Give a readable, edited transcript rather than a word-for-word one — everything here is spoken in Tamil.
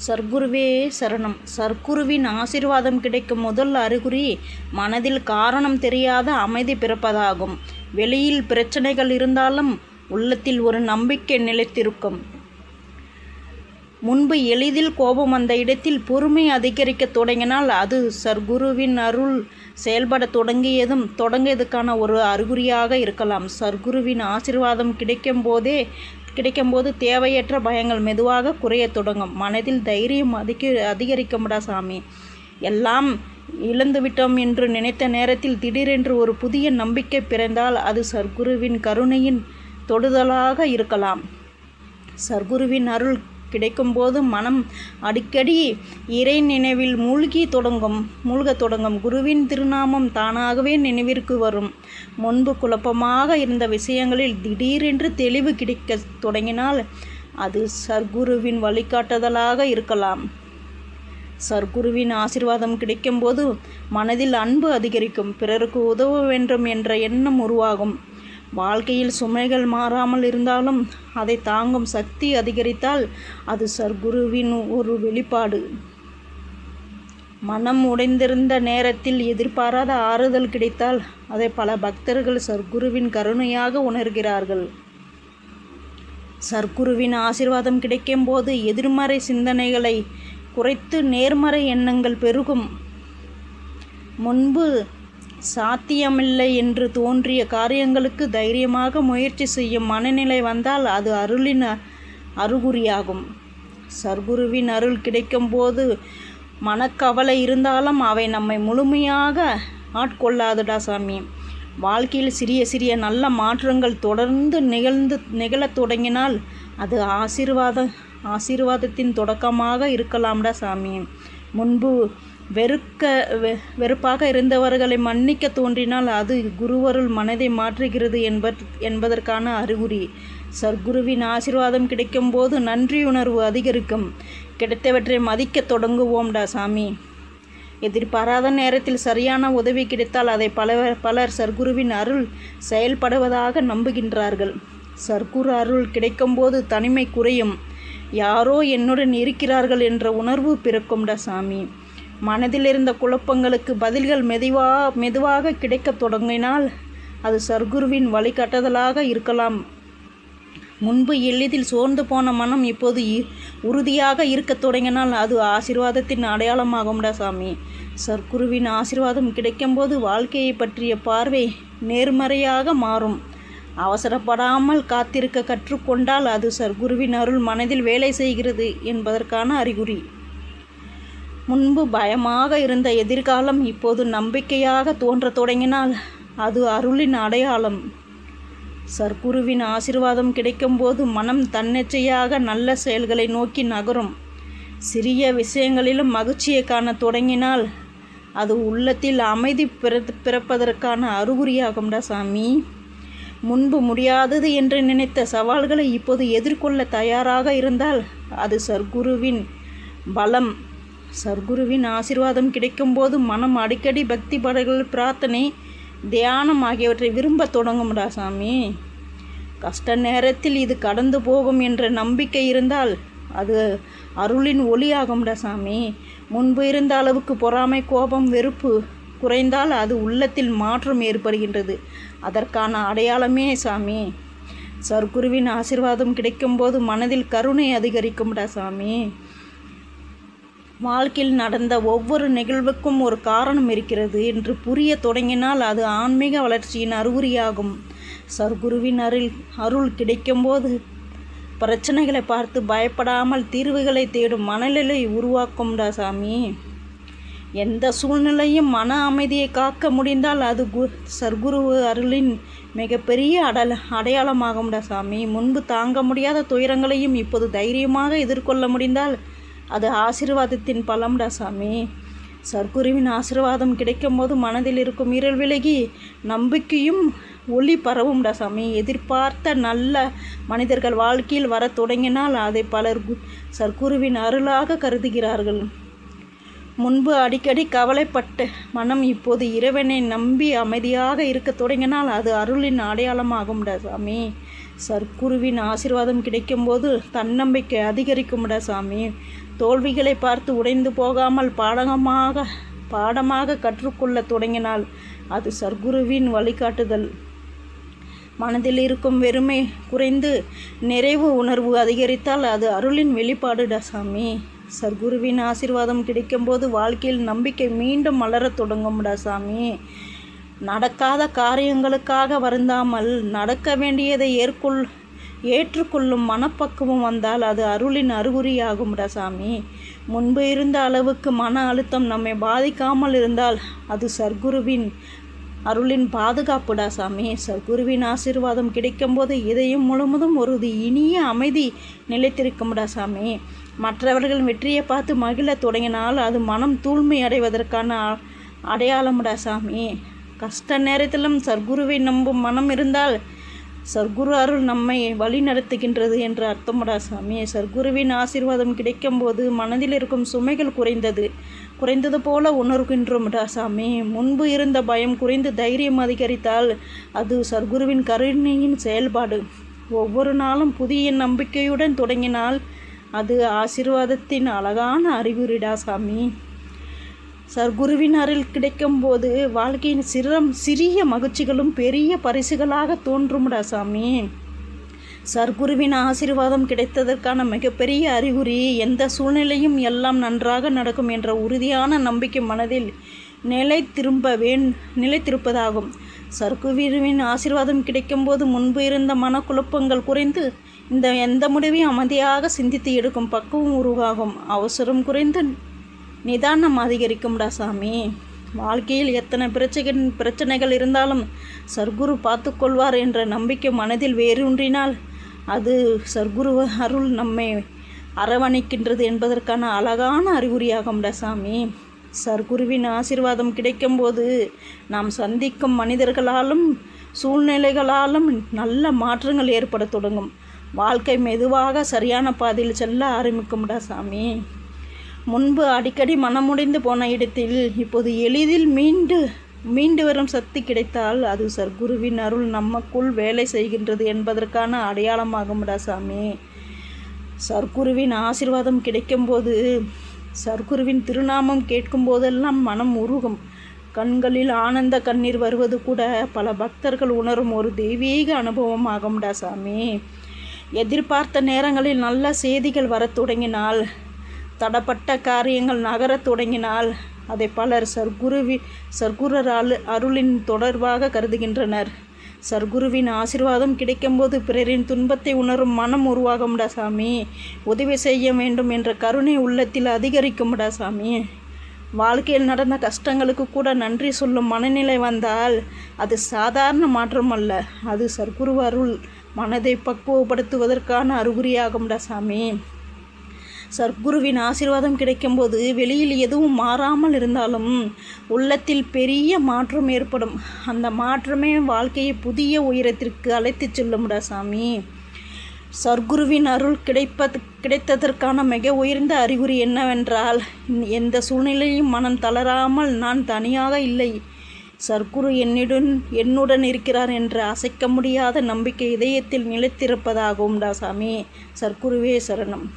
சர்க்குருவே சரணம். சர்க்குருவின் ஆசீர்வாதம் கிடைக்கும் முதல் அறிகுறி மனதில் காரணம் தெரியாத அமைதி பிறப்பதாகும். வெளியில் பிரச்சனைகள் இருந்தாலும் உள்ளத்தில் ஒரு நம்பிக்கை நிலைத்திருக்கும். முன்பு எளிதில் கோபம் வந்த இடத்தில் பொறுமை அதிகரிக்க தொடங்கினால் அது சர்க்குருவின் அருள் செயல்பட தொடங்கியதுக்கான ஒரு அறிகுறியாக இருக்கலாம். சர்க்குருவின் ஆசீர்வாதம் கிடைக்கும்போது தேவையற்ற பயங்கள் மெதுவாக குறைய தொடங்கும். மனதில் தைரியம் அதிகரிக்கும்டா சாமி. எல்லாம் இழந்துவிட்டோம் என்று நினைத்த நேரத்தில் திடீரென்று ஒரு புதிய நம்பிக்கை பிறந்தால் அது சர்க்குருவின் கருணையின் தொடுதலாக இருக்கலாம். சர்க்குருவின் அருள் கிடைக்கும்போது மனம் அடிக்கடி இறை நினைவில் மூழ்கத் தொடங்கும். குருவின் திருநாமம் தானாகவே நினைவிற்கு வரும். முன்பு குழப்பமாக இருந்த விஷயங்களில் திடீரென்று தெளிவு கிடைக்க தொடங்கினால் அது சர்க்குருவின் வழிகாட்டுதலாக இருக்கலாம். சர்க்குருவின் ஆசீர்வாதம் கிடைக்கும்போது மனதில் அன்பு அதிகரிக்கும். பிறருக்கு உதவ வேண்டும் என்ற எண்ணம் உருவாகும். வாழ்க்கையில் சுமைகள் மாறாமல் இருந்தாலும் அதை தாங்கும் சக்தி அதிகரித்தால் அது சர்க்குருவின் ஒரு வெளிப்பாடு. மனம் உடைந்திருந்த நேரத்தில் எதிர்பாராத ஆறுதல் கிடைத்தால் அதை பல பக்தர்கள் சர்க்குருவின் கருணையாக உணர்கிறார்கள். சர்க்குருவின் ஆசீர்வாதம் கிடைக்கும்போது எதிர்மறை சிந்தனைகளை குறைத்து நேர்மறை எண்ணங்கள் பெருகும். முன்பு சாத்தியமில்லை என்று தோன்றிய காரியங்களுக்கு தைரியமாக முயற்சி செய்யும் மனநிலை வந்தால் அது அருளின் அறிகுறியாகும். சர்க்குருவின் அருள் கிடைக்கும்போது மனக்கவலை இருந்தாலும் அவை நம்மை முழுமையாக ஆட்கொள்ளாதுடா சாமி. வாழ்க்கையில் சிறிய சிறிய நல்ல மாற்றங்கள் தொடர்ந்து நிகழத் தொடங்கினால் அது ஆசீர்வாதத்தின் தொடக்கமாக இருக்கலாம்டா சாமி. முன்பு வெறுப்பாக இருந்தவர்களை மன்னிக்க தோன்றினால் அது குருவருள் மனதை மாற்றுகிறது என்பதற்கான அறிகுறி. சர்க்குருவின் ஆசீர்வாதம் கிடைக்கும்போது நன்றியுணர்வு அதிகரிக்கும். கிடைத்தவற்றை மதிக்க தொடங்குவோம்டா சாமி. எதிர்பாராத நேரத்தில் சரியான உதவி கிடைத்தால் அதை பலர் சர்க்குருவின் அருள் செயல்படுவதாக நம்புகின்றார்கள். சர்க்குரு அருள் கிடைக்கும்போது தனிமை குறையும். யாரோ என்னுடன் இருக்கிறார்கள் என்ற உணர்வு பிறக்கும்டா சாமி. மனதில் இருந்த குழப்பங்களுக்கு பதில்கள் மெதுவாக கிடைக்க தொடங்கினால் அது சர்க்குருவின் வழிகாட்டுதலாக இருக்கலாம். முன்பு எளிதில் சோர்ந்து போன மனம் இப்போது உறுதியாக இருக்க தொடங்கினால் அது ஆசீர்வாதத்தின் அடையாளமாகும்டா சாமி. சர்க்குருவின் ஆசீர்வாதம் கிடைக்கும்போது வாழ்க்கையை பற்றிய பார்வை நேர்மறையாக மாறும். அவசரப்படாமல் காத்திருக்க கற்றுக்கொண்டால் அது சர்க்குருவின் அருள் மனதில் வேலை செய்கிறது என்பதற்கான அறிகுறி. முன்பு பயமாக இருந்த எதிர்காலம் இப்போது நம்பிக்கையாக தோன்றத் தொடங்கினால் அது அருளின் அடையாளம். சர்க்குருவின் ஆசீர்வாதம் கிடைக்கும்போது மனம் தன்னிச்சையாக நல்ல செயல்களை நோக்கி நகரும். சிறிய விஷயங்களிலும் மகிழ்ச்சியை காண தொடங்கினால் அது உள்ளத்தில் அமைதி பிறப்பதற்கான அறிகுறியாகும்டா சாமி. முன்பு முடியாதது என்று நினைத்த சவால்களை இப்போது எதிர்கொள்ள தயாராக இருந்தால் அது சர்க்குருவின் பலம். சர்க்குருவின் ஆசீர்வாதம் கிடைக்கும்போது மனம் அடிக்கடி பக்தி பாடல்கள், பிரார்த்தனை, தியானம் ஆகியவற்றை விரும்ப தொடங்கும்டா சாமி. கஷ்ட நேரத்தில் இது கடந்து போகும் என்ற நம்பிக்கை இருந்தால் அது அருளின் ஒளியாகும்டா சாமி. முன்பு இருந்த அளவுக்கு பொறாமை, கோபம், வெறுப்பு குறைந்தால் அது உள்ளத்தில் மாற்றம் ஏற்படுகின்றது. அதற்கான அடையாளமே சாமி. சர்க்குருவின் ஆசீர்வாதம் கிடைக்கும்போது மனதில் கருணை அதிகரிக்கும்டா சாமி. வாழ்க்கையில் நடந்த ஒவ்வொரு நிகழ்வுக்கும் ஒரு காரணம் இருக்கிறது என்று புரிய தொடங்கினால் அது ஆன்மீக வளர்ச்சியின் அறிகுறியாகும். சர்க்குருவின் அருள் கிடைக்கும்போது பிரச்சனைகளை பார்த்து பயப்படாமல் தீர்வுகளை தேடும் மனநிலை உருவாக்கும்டா சாமி. எந்த சூழ்நிலையும் மன அமைதியை காக்க முடிந்தால் அது சர்க்குரு அருளின் மிகப்பெரிய அடையாளமாகும்டா சாமி. முன்பு தாங்க முடியாத துயரங்களையும் இப்போது தைரியமாக எதிர்கொள்ள முடிந்தால் அது ஆசீர்வாதத்தின் பலம்டா சாமி. சர்க்குருவின் ஆசீர்வாதம் கிடைக்கும்போது மனதில் இருக்கும் இருள் விலகி நம்பிக்கையும் ஒளி பரவும்டா சாமி. எதிர்பார்த்த நல்ல மனிதர்கள் வாழ்க்கையில் வர தொடங்கினால் அதை பலர் சர்க்குருவின் அருளாக கருதுகிறார்கள். முன்பு அடிக்கடி கவலைப்பட்ட மனம் இப்போது இறைவனை நம்பி அமைதியாக இருக்க தொடங்கினால் அது அருளின் அடையாளமாகும்டா சாமி. சர்க்குருவின் ஆசீர்வாதம் கிடைக்கும்போது தன்னம்பிக்கை அதிகரிக்கும்டா சாமி. தோல்விகளை பார்த்து உடைந்து போகாமல் பாடமாக கற்றுக்கொள்ள தொடங்கினால் அது சர்க்குருவின் வழிகாட்டுதல். மனதில் இருக்கும் வெறுமை குறைந்து நிறைவு உணர்வு அதிகரித்தால் அது அருளின் வெளிப்பாடுடா சாமி. சர்க்குருவின் ஆசீர்வாதம் கிடைக்கும்போது வாழ்க்கையில் நம்பிக்கை மீண்டும் மலரத் தொடங்கும்டா சாமி. நடக்காத காரியங்களுக்காக வருந்தாமல் நடக்க வேண்டியதை ஏற்றுக்கொள்ளும் மனப்பக்குவம் வந்தால் அது அருளின் அறிகுறியாகும்டா சாமி. முன்பு இருந்த அளவுக்கு மன அழுத்தம் நம்மை பாதிக்காமல் இருந்தால் அது சர்க்குருவின் அருளின் பாதுகாப்புடா சாமி. சர்க்குருவின் ஆசீர்வாதம் கிடைக்கும்போது இதயம் முழுவதும் ஒரு இனிய அமைதி நிலைத்திருக்கும்டா சாமி. மற்றவர்கள் வெற்றியை பார்த்து மகிழ தொடங்கினால் அது மனம் தூய்மை அடைவதற்கான அடையாளம்டா சாமி. கஷ்ட நேரத்திலும் சர்க்குருவை நம்பும் மனம் இருந்தால் சர்க்குரு அருள் நம்மை வழி நடத்துகின்றது என்று அர்த்தம்டா சாமி. சர்க்குருவின் ஆசீர்வாதம் கிடைக்கும்போது மனதில் இருக்கும் சுமைகள் குறைந்தது போல உணர்கின்றோம்டா சாமி. முன்பு இருந்த பயம் குறைந்து தைரியம் அதிகரித்தால் அது சர்க்குருவின் கருணையின் செயல்பாடு. ஒவ்வொரு நாளும் புதிய நம்பிக்கையுடன் தொடங்கினால் அது ஆசீர்வாதத்தின் அழகான அறிகுறிடா சாமி. சர்க்குருவின் அருள் கிடைக்கும்போது வாழ்க்கையின் சிறிய மகிழ்ச்சிகளும் பெரிய பரிசுகளாக தோன்றும்டா சாமி. சர்க்குருவின் ஆசீர்வாதம் கிடைத்ததற்கான மிகப்பெரிய அறிகுறி எந்த சூழ்நிலையும் எல்லாம் நன்றாக நடக்கும் என்ற உறுதியான நம்பிக்கை மனதில் நிலைத்திருப்பதாகும். சர்க்குருவின் ஆசீர்வாதம் கிடைக்கும்போது முன்பு இருந்த மனக்குழப்பங்கள் குறைந்து எந்த முடிவையும் அமைதியாக சிந்தித்து எடுக்கும் பக்குவம் உருவாகும். அவசரம் குறைந்து நிதானம் அதிகரிக்கும்டா சாமி. வாழ்க்கையில் எத்தனை பிரச்சனைகள் இருந்தாலும் சர்க்குரு பார்த்துக்கொள்வார் என்ற நம்பிக்கை மனதில் வேரூன்றினால் அது சர்க்குரு அருள் நம்மை அரவணைக்கின்றது என்பதற்கான அழகான அறிகுறியாகும்டா சாமி. சர்க்குருவின் ஆசீர்வாதம் கிடைக்கும்போது நாம் சந்திக்கும் மனிதர்களாலும் சூழ்நிலைகளாலும் நல்ல மாற்றங்கள் ஏற்பட தொடங்கும். வாழ்க்கை மெதுவாக சரியான பாதையில் செல்ல ஆரம்பிக்கும்டா சாமி. முன்பு அடிக்கடி மனமுடைந்து போன இடத்தில் இப்போது எளிதில் மீண்டு வரும் சக்தி கிடைத்தால் அது சர்க்குருவின் அருள் நமக்குள் வேலை செய்கின்றது என்பதற்கான அடையாளமாகும்டா சாமி. சர்க்குருவின் ஆசீர்வாதம் கிடைக்கும்போது சர்க்குருவின் திருநாமம் கேட்கும் போதெல்லாம் மனம் உருகும். கண்களில் ஆனந்த கண்ணீர் வருவது கூட பல பக்தர்கள் உணரும் ஒரு தெய்வீக அனுபவம் ஆகும்டா சாமி. எதிர்பார்த்த நேரங்களில் நல்ல செய்திகள் வரத் தொடங்கினால் தடப்பட்ட காரியங்கள் நகரத் தொடங்கினால் அதை பலர் சர்க்குரு அருளின் தொடர்பாக கருதுகின்றனர். சர்க்குருவின் ஆசீர்வாதம் கிடைக்கும்போது பிறரின் துன்பத்தை உணரும் மனம் உருவாகும்டா சாமி. உதவி செய்ய வேண்டும் என்ற கருணை உள்ளத்தில் அதிகரிக்கும்டா சாமி. வாழ்க்கையில் நடந்த கஷ்டங்களுக்கு கூட நன்றி சொல்லும் மனநிலை வந்தால் அது சாதாரண மாற்றம் அல்ல, அது சர்க்குரு அருள் மனதை பக்குவப்படுத்துவதற்கான அறிகுறியாகும்டா சாமி. சர்க்குருவின் ஆசீர்வாதம் கிடைக்கும்போது வெளியில் எதுவும் மாறாமல் இருந்தாலும் உள்ளத்தில் பெரிய மாற்றம் ஏற்படும். அந்த மாற்றமே வாழ்க்கையை புதிய உயரத்திற்கு அழைத்து செல்லும்டா சாமி. சர்க்குருவின் அருள் கிடைத்ததற்கான மிக உயர்ந்த அறிகுறி என்னவென்றால் எந்த சூழ்நிலையும் மனம் தளராமல் நான் தனியாக இல்லை, சர்க்குரு என்னுடன் இருக்கிறார் என்ற அசைக்க முடியாத நம்பிக்கை இதயத்தில் நிலைத்திருப்பதாகும்டா சாமி. சர்க்குருவே சரணம்.